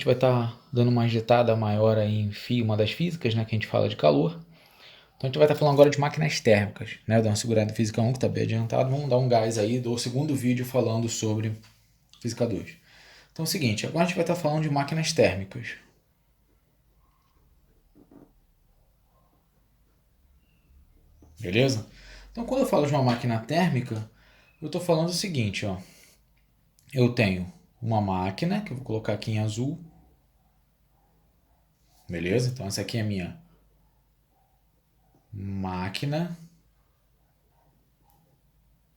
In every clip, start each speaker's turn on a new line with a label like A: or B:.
A: gente vai estar dando uma agitada maior aí em uma das físicas, né, que a gente fala de calor. Então a gente vai estar falando agora de máquinas térmicas, né, dar uma segurada em física 1 que está bem adiantado. Vamos dar um gás aí do segundo vídeo falando sobre física 2. Então é o seguinte, agora a gente vai estar falando de máquinas térmicas. Beleza? Então quando eu falo de uma máquina térmica, eu estou falando o seguinte, ó. Eu tenho uma máquina, que eu vou colocar aqui em azul. Beleza? Então essa aqui é a minha máquina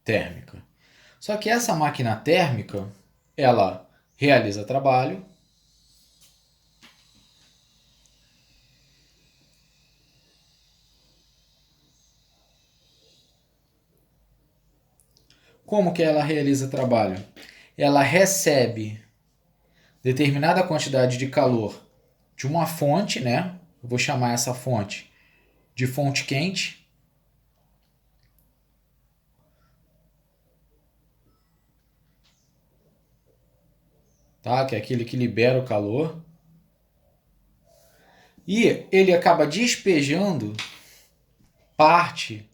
A: térmica. Só que essa máquina térmica, ela realiza trabalho, como que ela realiza trabalho? Ela recebe determinada quantidade de calor de uma fonte, né? Eu vou chamar essa fonte de fonte quente. Tá? Que é aquele que libera o calor. E ele acaba despejando parte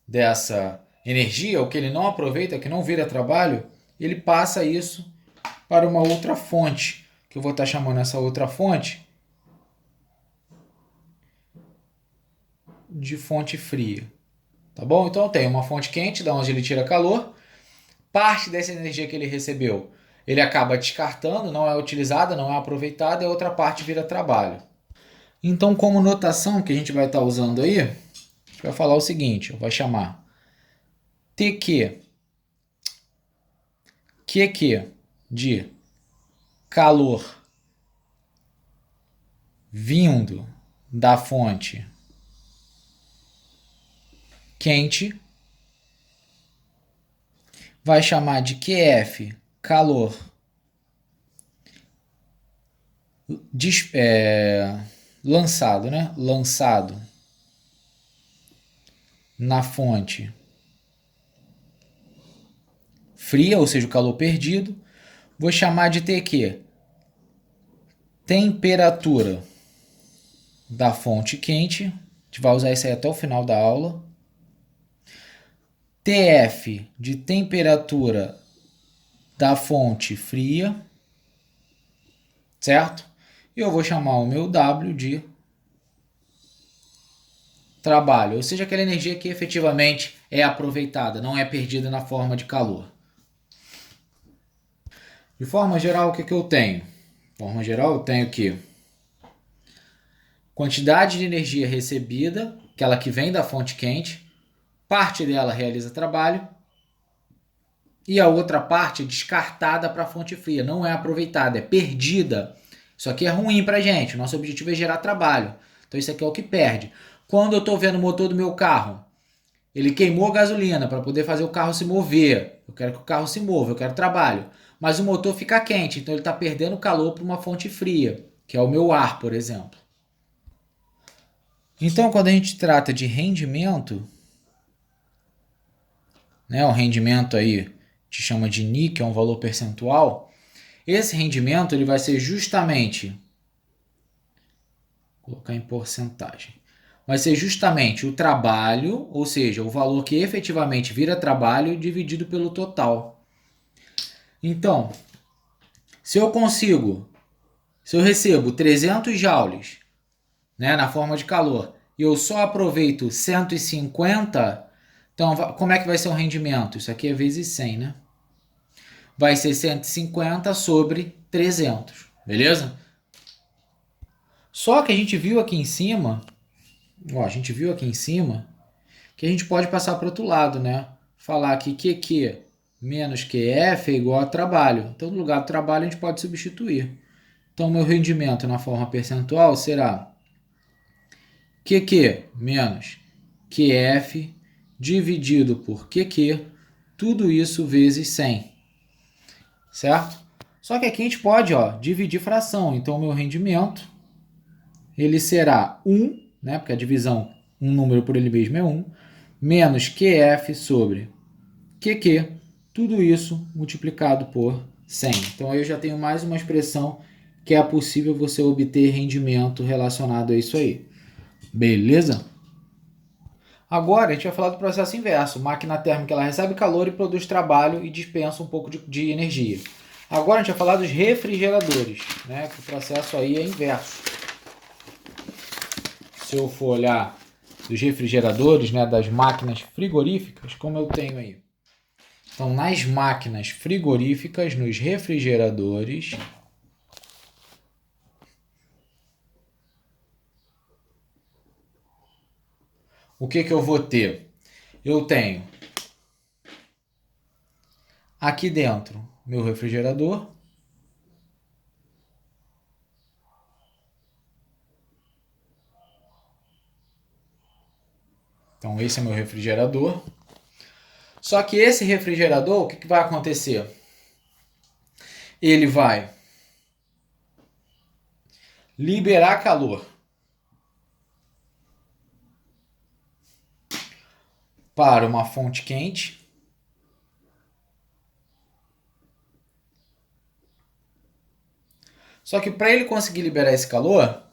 A: dessa energia, o que ele não aproveita, que não vira trabalho, ele passa isso para uma outra fonte, que eu vou estar chamando essa outra fonte de fonte fria. Tá bom? Então eu tenho uma fonte quente, da onde ele tira calor. Parte dessa energia que ele recebeu, ele acaba descartando, não é utilizada, não é aproveitada, e a outra parte vira trabalho. Então, como notação que a gente vai estar usando aí, a gente vai falar o seguinte, vai chamar TQ, QQ de calor vindo da fonte quente, vai chamar de QF, calor lançado, né? Lançado na fonte fria, ou seja, o calor perdido. Vou chamar de TQ, temperatura da fonte quente. A gente vai usar isso aí até o final da aula. TF de temperatura da fonte fria, certo? E eu vou chamar o meu W de trabalho, ou seja, aquela energia que efetivamente é aproveitada, não é perdida na forma de calor. De forma geral, o que eu tenho? De forma geral, eu tenho aqui quantidade de energia recebida, aquela que vem da fonte quente, parte dela realiza trabalho e a outra parte é descartada para a fonte fria, não é aproveitada, é perdida. Isso aqui é ruim para a gente, nosso objetivo é gerar trabalho, então isso aqui é o que perde. Quando eu estou vendo o motor do meu carro, ele queimou gasolina para poder fazer o carro se mover, eu quero que o carro se mova, eu quero trabalho, mas o motor fica quente, então ele está perdendo calor para uma fonte fria, que é o meu ar, por exemplo. Então, quando a gente trata de rendimento, né, o rendimento aí te chama de NI, que é um valor percentual, esse rendimento ele vai ser justamente, vou colocar em porcentagem, vai ser justamente o trabalho, ou seja, o valor que efetivamente vira trabalho dividido pelo total. Então, se eu recebo 300 joules, né, na forma de calor, e eu só aproveito 150, então como é que vai ser o rendimento? Isso aqui é vezes 100, né? Vai ser 150 sobre 300, beleza? Só que a gente viu aqui em cima, que a gente pode passar para o outro lado, né? Falar que QQ menos QF é igual a trabalho. Então, no lugar do trabalho, a gente pode substituir. Então, meu rendimento na forma percentual será QQ menos QF dividido por QQ, tudo isso vezes 100, certo? Só que aqui a gente pode dividir fração, então o meu rendimento ele será 1, né, porque a divisão, um número por ele mesmo é 1, menos QF sobre QQ, tudo isso multiplicado por 100. Então aí eu já tenho mais uma expressão que é possível você obter rendimento relacionado a isso aí. Beleza? Agora a gente vai falar do processo inverso. Máquina térmica, ela recebe calor e produz trabalho e dispensa um pouco de energia. Agora a gente vai falar dos refrigeradores, né? Que o processo aí é inverso. Se eu for olhar dos refrigeradores, né, das máquinas frigoríficas, como eu tenho aí. Então, nas máquinas frigoríficas, nos refrigeradores, o que eu vou ter? Eu tenho aqui dentro meu refrigerador. Então, esse é meu refrigerador. Só que esse refrigerador, o que vai acontecer? Ele vai liberar calor para uma fonte quente. Só que para ele conseguir liberar esse calor,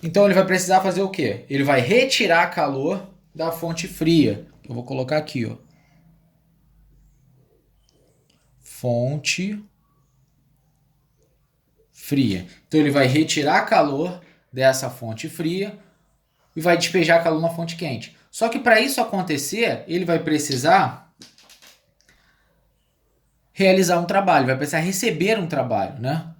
A: então ele vai precisar fazer o quê? Ele vai retirar calor da fonte fria. Eu vou colocar aqui, ó. Fonte fria. Então ele vai retirar calor dessa fonte fria e vai despejar calor na fonte quente. Só que para isso acontecer, ele vai precisar realizar um trabalho, vai precisar receber um trabalho, né?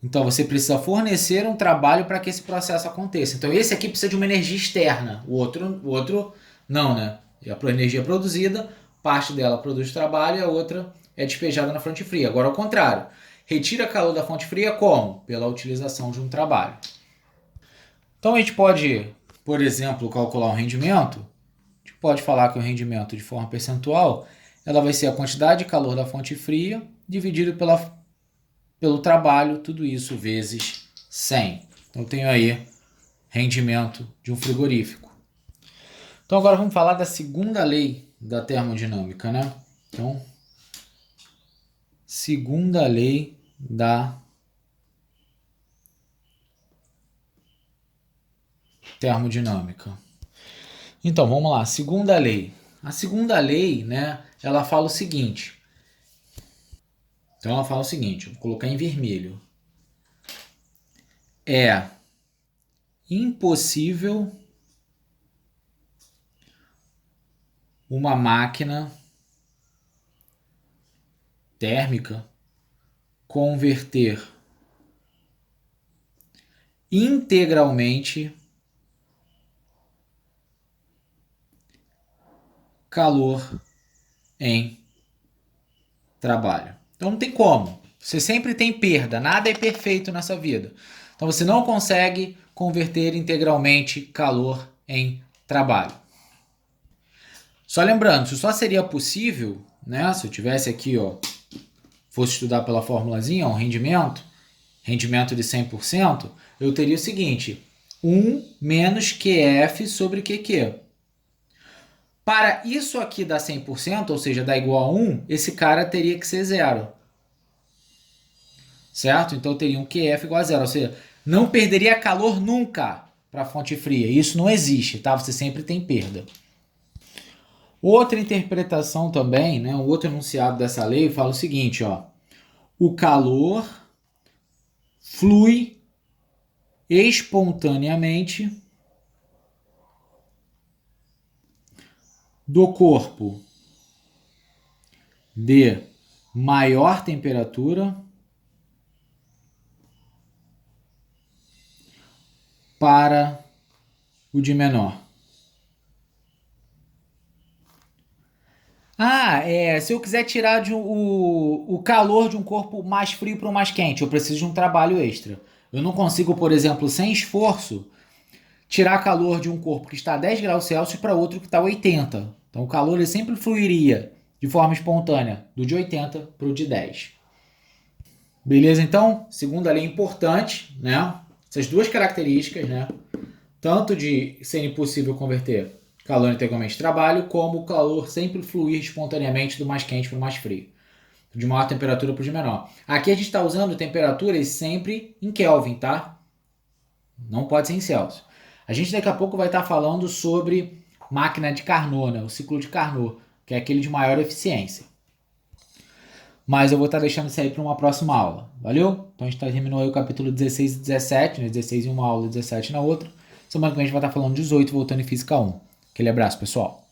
A: Então você precisa fornecer um trabalho para que esse processo aconteça. Então esse aqui precisa de uma energia externa, o outro não, né? E a energia produzida, parte dela produz trabalho e a outra é despejada na fonte fria. Agora ao contrário, retira calor da fonte fria como? Pela utilização de um trabalho. Então a gente pode, por exemplo, calcular um rendimento. A gente pode falar que o rendimento de forma percentual ela vai ser a quantidade de calor da fonte fria dividido pelo trabalho, tudo isso vezes 100. Então eu tenho aí rendimento de um frigorífico. Então agora vamos falar da segunda lei da termodinâmica, né? Então, segunda lei da termodinâmica. Então, vamos lá, segunda lei. A segunda lei, né, ela fala o seguinte. Então ela fala o seguinte, vou colocar em vermelho. É impossível uma máquina térmica converter integralmente calor em trabalho. Então não tem como. Você sempre tem perda, nada é perfeito nessa vida. Então você não consegue converter integralmente calor em trabalho. Só lembrando, isso só seria possível, né, se eu tivesse aqui, ó, fosse estudar pela formulazinha, um rendimento de 100%, eu teria o seguinte, 1 menos QF sobre QQ. Para isso aqui dar 100%, ou seja, dar igual a 1, esse cara teria que ser zero. Certo? Então eu teria um QF igual a zero, ou seja, não perderia calor nunca para a fonte fria. Isso não existe, tá? Você sempre tem perda. Outra interpretação também, né, um outro enunciado dessa lei fala o seguinte, ó, o calor flui espontaneamente do corpo de maior temperatura para o de menor. Se eu quiser tirar o calor de um corpo mais frio para o mais quente, eu preciso de um trabalho extra. Eu não consigo, por exemplo, sem esforço, tirar calor de um corpo que está a 10 graus Celsius para outro que está a 80. Então o calor ele sempre fluiria de forma espontânea do de 80 para o de 10. Beleza? Então, segunda lei importante, né? Essas duas características, né? Tanto de ser impossível converter calor integralmente em trabalho, como o calor sempre fluir espontaneamente do mais quente para o mais frio. de maior temperatura para o de menor. Aqui a gente está usando temperaturas sempre em Kelvin, tá? Não pode ser em Celsius. A gente daqui a pouco vai estar falando sobre máquina de Carnot, né? O ciclo de Carnot, que é aquele de maior eficiência. Mas eu vou estar deixando isso aí para uma próxima aula. Valeu? Então a gente terminou aí o capítulo 16 e 17, né? 16 em uma aula e 17 na outra. Semana que vem a gente vai estar falando 18, voltando em Física 1. Aquele abraço, pessoal.